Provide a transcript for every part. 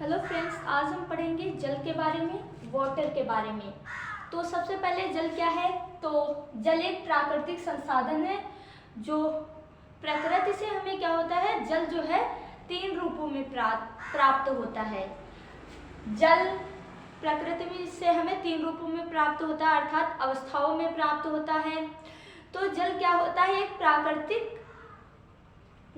Hello friends, आज हम पढ़ेंगे जल के बारे में, वाटर के बारे में। तो सबसे पहले जल क्या है? तो जल एक प्राकृतिक संसाधन है जो प्रकृति से हमें क्या होता है, जल जो है 3 रूपों में प्राप्त होता है। जल प्रकृति में से हमें 3 रूपों में प्राप्त होता है, अर्थात अवस्थाओं में प्राप्त होता है। तो जल क्या होता है? एक प्राकृतिक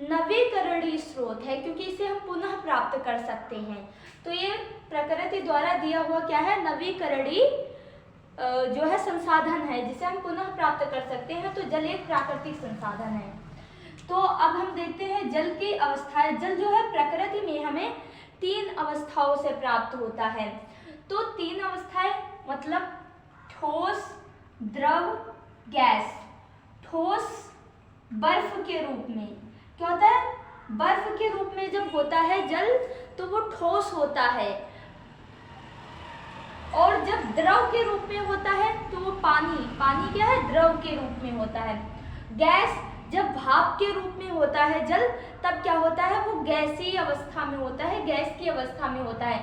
नवीकरणीय स्रोत है, क्योंकि इसे हम पुनः प्राप्त कर सकते हैं। तो ये प्रकृति द्वारा दिया हुआ क्या है? नवीकरणीय जो है संसाधन है, जिसे हम पुनः प्राप्त कर सकते हैं। तो जल एक प्राकृतिक संसाधन है। तो अब हम देखते हैं जल की अवस्थाएं। जल जो है प्रकृति में हमें 3 अवस्थाओं से प्राप्त होता है। तो 3 अवस्थाएं मतलब ठोस, द्रव, गैस। ठोस बर्फ के रूप में क्या होता है? बर्फ के रूप में जब होता है जल तो वो ठोस होता है, और जब द्रव के रूप में होता है तो वो पानी क्या है? द्रव के रूप में होता है। गैस जब भाप के रूप में होता है जल, तब क्या होता है? वो गैसीय अवस्था में होता है, गैस की अवस्था में होता है।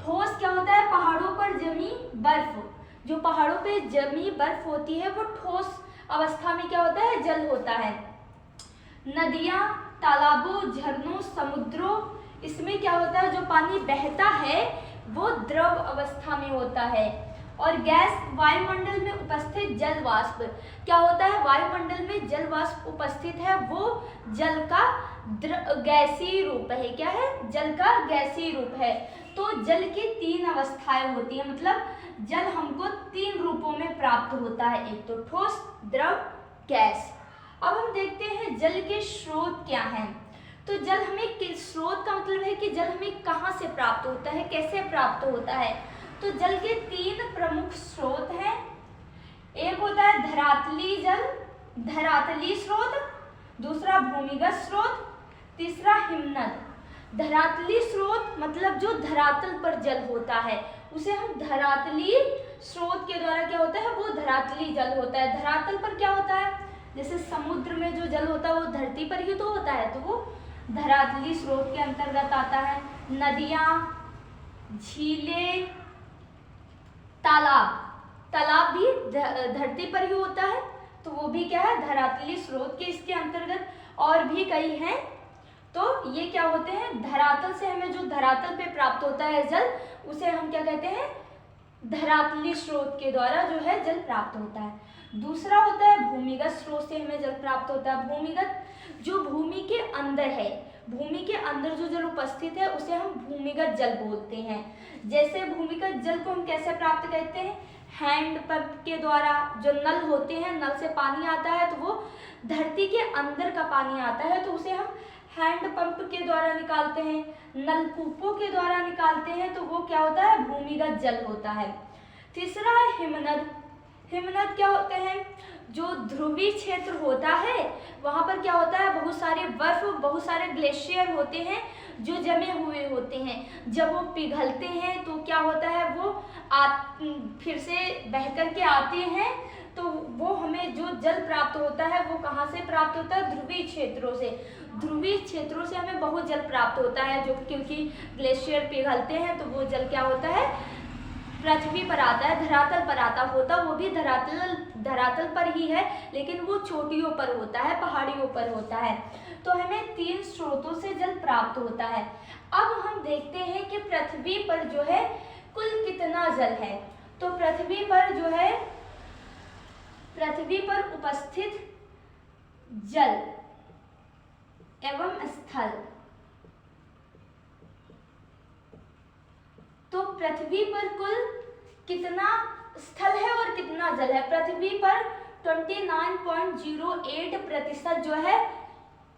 ठोस क्या होता है? पहाड़ों पर जमी बर्फ। जो पहाड़ों पे जमी बर्फ होती है वो ठोस अवस्था में क्या होता है? जल होता है। नदियां, तालाबों, झरनों, समुद्रों, इसमें क्या होता है? जो पानी बहता है वो द्रव अवस्था में होता है। और गैस वायुमंडल में उपस्थित जल वाष्प क्या होता है? वायुमंडल में जल वाष्प उपस्थित है, वो जल का गैसीय रूप है। क्या है? जल का गैसीय रूप है। तो जल की 3 अवस्थाएं होती है, मतलब जल हमको 3 रूपों में प्राप्त होता है, एक तो ठोस, द्रव, गैस। अब हम देखते हैं जल के स्रोत क्या हैं। तो जल हमें, स्रोत का मतलब है कि जल हमें कहाँ से प्राप्त होता है, कैसे प्राप्त होता है। तो जल के 3 प्रमुख स्रोत हैं। एक होता है धरातली जल, धरातली स्रोत, दूसरा भूमिगत स्रोत, तीसरा हिमनद। धरातली स्रोत मतलब जो धरातल पर जल होता है उसे हम धरातली स्रोत के द्वारा क्या होता है? वो धरातली जल होता है। धरातल पर क्या होता है? जैसे समुद्र में जो जल होता है वो धरती पर ही तो होता है, तो वो धरातली स्रोत के अंतर्गत आता है। नदियां, झीलें, तालाब भी धरती पर ही होता है, तो वो भी क्या है? धरातली स्रोत के इसके अंतर्गत। और भी कई हैं, तो ये क्या होते हैं? धरातल से हमें जो धरातल पे प्राप्त होता है जल, उसे हम क्या कहते हैं? धरातली स्रोत के द्वारा जो है जल प्राप्त होता है। दूसरा होता है भूमिगत स्रोत से हमें जल प्राप्त होता है। भूमिगत जो भूमि के अंदर है, भूमि के अंदर जो जल उपस्थित है उसे हम भूमिगत जल बोलते हैं। जैसे भूमिगत जल को हम कैसे प्राप्त करते हैं? हैंडपंप के द्वारा। जो नल होते हैं, नल से पानी आता है तो वो धरती के अंदर का पानी आता है, तो उसे हम हैंडपंप के द्वारा निकालते हैं। नलकूपों के द्वारा निकालते हैं, तो वो क्या होता है? भूमिगत जल होता है। तीसरा है हिमनद। हिमनद क्या होते हैं? जो ध्रुवीय क्षेत्र होता है वहां पर क्या होता है? बहुत सारे बर्फ, बहुत सारे ग्लेशियर होते हैं जो जमे हुए होते हैं। जब वो पिघलते हैं तो क्या होता है? वो फिर से बह करके आते हैं, तो वो हमें जो जल प्राप्त होता है वो कहाँ से प्राप्त होता है? ध्रुवीय क्षेत्रों से। ध्रुवीय क्षेत्रों से हमें बहुत जल प्राप्त होता है, जो क्योंकि ग्लेशियर पिघलते हैं तो वो जल क्या होता है? पृथ्वी पर आता है, धरातल पर आता होता, वो भी धरातल पर ही है, लेकिन वो चोटियों पर होता है, पहाड़ियों पर होता है। तो हमें 3 स्रोतों से जल प्राप्त होता है। अब हम देखते हैं कि पृथ्वी पर जो है कुल कितना जल है। तो पृथ्वी पर जो है, पृथ्वी पर उपस्थित जल एवं स्थल, तो पृथ्वी पर कुल कितना स्थल है और कितना जल है? पृथ्वी पर 29.08% जो है,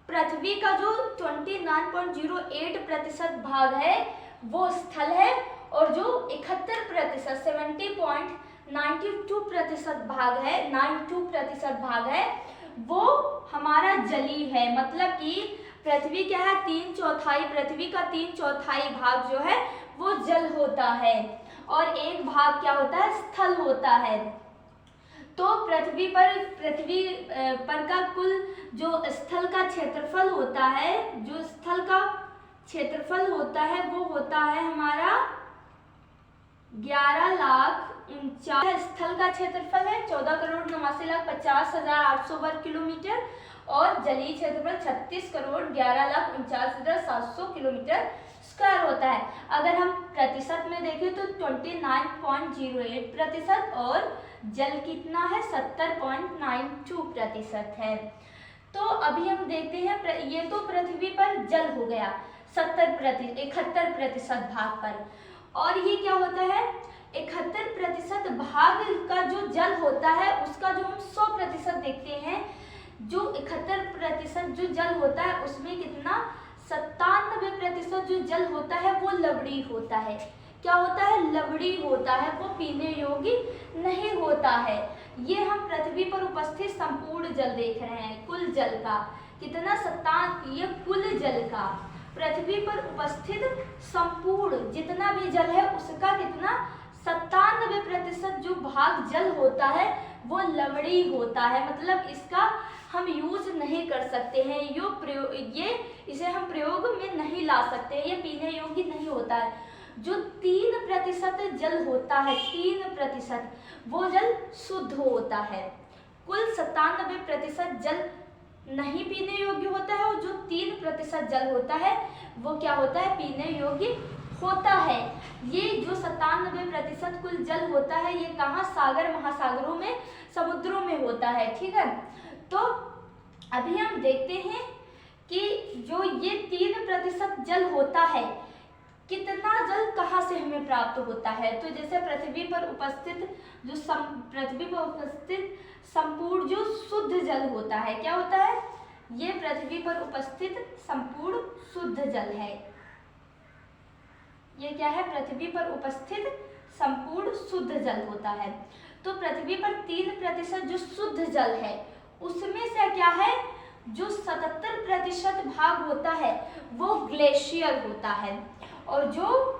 पृथ्वी का जो 29.08% भाग है वो स्थल है, और जो 71% 70.92% भाग है, 92% भाग है, वो हमारा जली है। मतलब कि पृथ्वी क्या है? 3/4, पृथ्वी का 3/4 भाग जो है वो जल होता है, और एक भाग क्या होता है? स्थल होता है। तो पृथ्वी पर का कुल जो स्थल का क्षेत्रफल होता है, जो स्थल का क्षेत्रफल होता है वो होता है हमारा 11,49,000। स्थल का क्षेत्रफल है 14,89,50,800 वर्ग किलोमीटर और जलीय क्षेत्रफल 36,11,49,700 किलोमीटर स्क्वायर होता है। अगर हम प्रतिशत में देखें तो 29.08% और जल कितना है 70.92% है। तो अभी हम देखते हैं, ये तो पृथ्वी पर जल हो गया 71% भाग पर। और ये क्या होता है 71% भाग का जो जल होता है उसका जो हम 100% देखते हैं, जो 71% जो जल होता है उसमें कितना 97% जो जल होता है वो लवणीय होता है। क्या होता है लवणीय होता है, वो पीने योग्य नहीं होता है। ये हम पृथ्वी पर उपस्थित संपूर्ण जल देख रहे हैं, कुल जल का कितना 97, ये कुल जल का पृथ्वी पर उपस्थित संपूर्ण जितना भी जल है उसका कितना 97% जो भाग जल होता है वो लवणीय होता है, मतलब इसका हम यूज नहीं कर सकते हैं, इसे हम प्रयोग में नहीं ला सकते, ये पीने योग्य नहीं होता है। जो 3% जल होता है 3% वो जल शुद्ध होता है। कुल 97% जल नहीं पीने योग्य होता है और जो 3% जल होता है वो क्या होता है पीने योग्य होता है। ये जो 97% कुल जल होता है ये कहाँ सागर महासागरों में समुद्रों में होता है। ठीक है, तो अभी हम देखते हैं कि जो ये 3% जल होता है कितना जल कहाँ से हमें प्राप्त होता है। तो जैसे पृथ्वी पर उपस्थित संपूर्ण जो शुद्ध जल होता है, क्या होता है ये पृथ्वी पर उपस्थित संपूर्ण शुद्ध जल है। ये क्या है पृथ्वी पर उपस्थित संपूर्ण शुद्ध जल होता है। तो पृथ्वी पर 3% जो शुद्ध जल है उसमें से क्या है जो 77% भाग होता है वो ग्लेशियर होता है और जो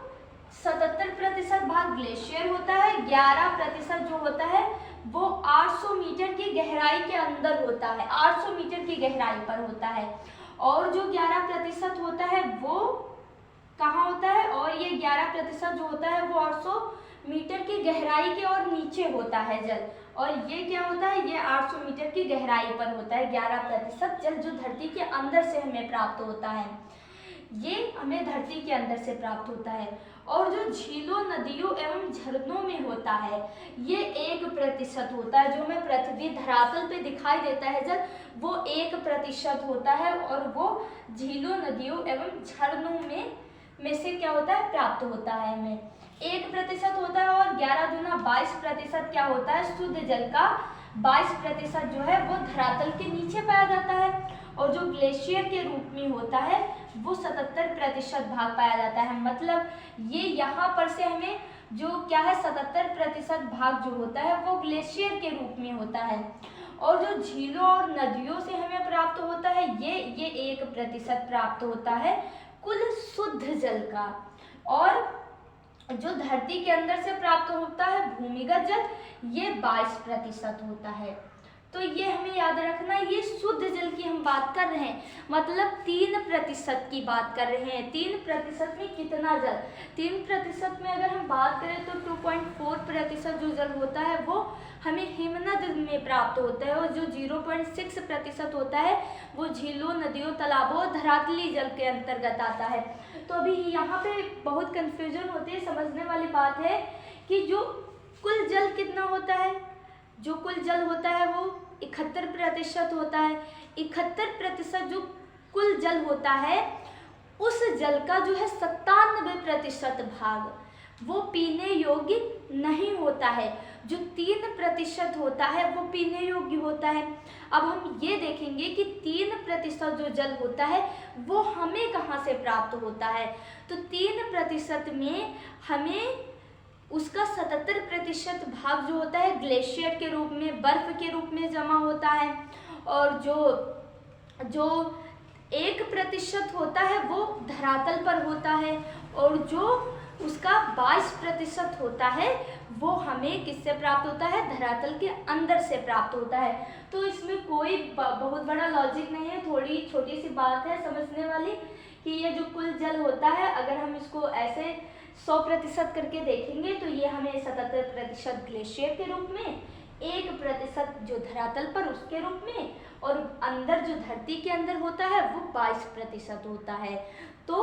77% भाग ग्लेशियर होता है, 11% जो होता है वो 800 मीटर की गहराई के अंदर होता है, 800 मीटर की गहराई पर होता है। और जो 11% होता है वो कहाँ होता है, और ये 11% जो होता है वो 800 मीटर की गहराई के और नीचे होता है जल, और ये क्या होता है ये 800 मीटर की गहराई पर होता है। 11% जल जो धरती के अंदर से हमें प्राप्त होता है, ये हमें धरती के अंदर से प्राप्त होता है। और जो झीलों नदियों एवं झरनों में होता है ये 1% होता है। जो हमें पृथ्वी धरातल पे दिखाई देता है जल वो 1% होता है और वो झीलों नदियों एवं झरनों में से क्या होता है प्राप्त होता है हमें 1% होता है। और 11 दूना 22% क्या होता है शुद्ध जल का 22% जो है वो धरातल के नीचे पाया जाता है, और जो ग्लेशियर के रूप में होता है वो 77% भाग पाया जाता है। मतलब ये यहाँ पर से हमें जो क्या है 77% भाग जो होता है वो ग्लेशियर के रूप में होता है, और जो झीलों और नदियों से हमें प्राप्त होता है ये 1% प्राप्त होता है कुल शुद्ध जल का। और जो धरती के अंदर से प्राप्त होता है भूमिगत जल ये 22% होता है। तो ये हमें याद रखना, ये शुद्ध जल की हम बात कर रहे हैं, मतलब 3% की बात कर रहे हैं। 3% में कितना जल, 3% में अगर हम बात करें तो 2.4% जो जल होता है वो हमें हिमनद में प्राप्त होता है, और जो 0.6% होता है वो झीलों नदियों तालाबों और धरातली जल के अंतर्गत आता है। तो अभी यहाँ पे बहुत कंफ्यूजन होती है, समझने वाली बात है कि जो कुल जल कितना होता है, जो कुल जल होता है वो 71% होता है। 71% जो कुल जल होता है उस जल का जो है 97% भाग वो पीने योग्य नहीं होता है, जो 3% होता है वो पीने योग्य होता है। अब हम ये देखेंगे कि 3% जो जल होता है वो हमें कहाँ से प्राप्त होता है। तो 3% में हमें उसका 77% भाग जो होता है ग्लेशियर के रूप में, बर्फ के रूप में जमा होता है, और जो 1% होता है वो धरातल पर होता है, और जो उसका 22% होता है वो हमें किससे प्राप्त होता है, धरातल के अंदर से प्राप्त होता है। तो इसमें कोई बहुत बड़ा लॉजिक नहीं है, थोड़ी छोटी सी बात है समझने वाली कि ये जो कुल जल होता है, अगर हम इसको ऐसे 100% करके देखेंगे तो ये हमें 77% ग्लेशियर के रूप में, 1% जो धरातल पर उसके रूप में, और अंदर जो धरती के अंदर होता है वो 22% होता है। तो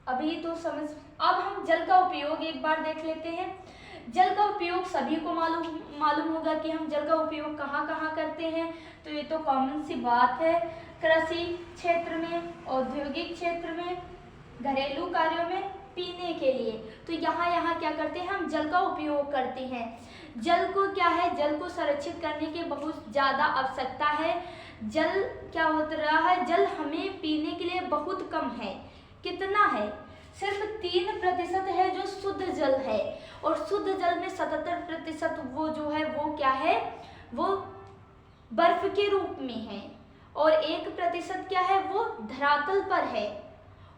अभी तो समझ, अब हम जल का उपयोग एक बार देख लेते हैं। जल का उपयोग सभी को मालूम होगा कि हम जल का उपयोग कहाँ कहाँ करते हैं, तो ये तो कॉमन सी बात है। कृषि क्षेत्र में, औद्योगिक क्षेत्र में, घरेलू कार्यों में, पीने के लिए, तो यहाँ क्या करते हैं, हम जल का उपयोग करते हैं। जल को क्या है, जल को संरक्षित करने की बहुत ज़्यादा आवश्यकता है। जल क्या हो रहा है, जल हमें पीने के लिए बहुत कम है। कितना है, सिर्फ 3% है जो शुद्ध जल है, और शुद्ध जल में 77% वो जो है वो क्या है, वो बर्फ के रूप में है, और 1% क्या है, वो धरातल पर है,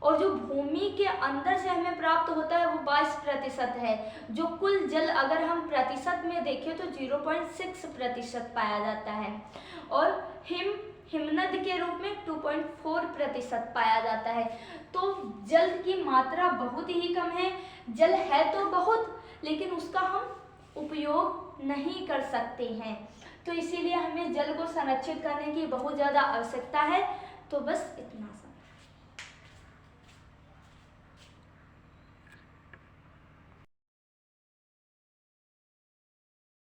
और जो भूमि के अंदर से हमें प्राप्त होता है वो 22% है। जो कुल जल अगर हम प्रतिशत में देखें तो 0.6% पाया जाता है, और हिमनद के रूप में 2.4% पाया जाता है। तो जल की मात्रा बहुत ही कम है। जल है तो बहुत, लेकिन उसका हम उपयोग नहीं कर सकते हैं, तो इसीलिए हमें जल को संरक्षित करने की बहुत ज़्यादा आवश्यकता है। तो बस इतना सा।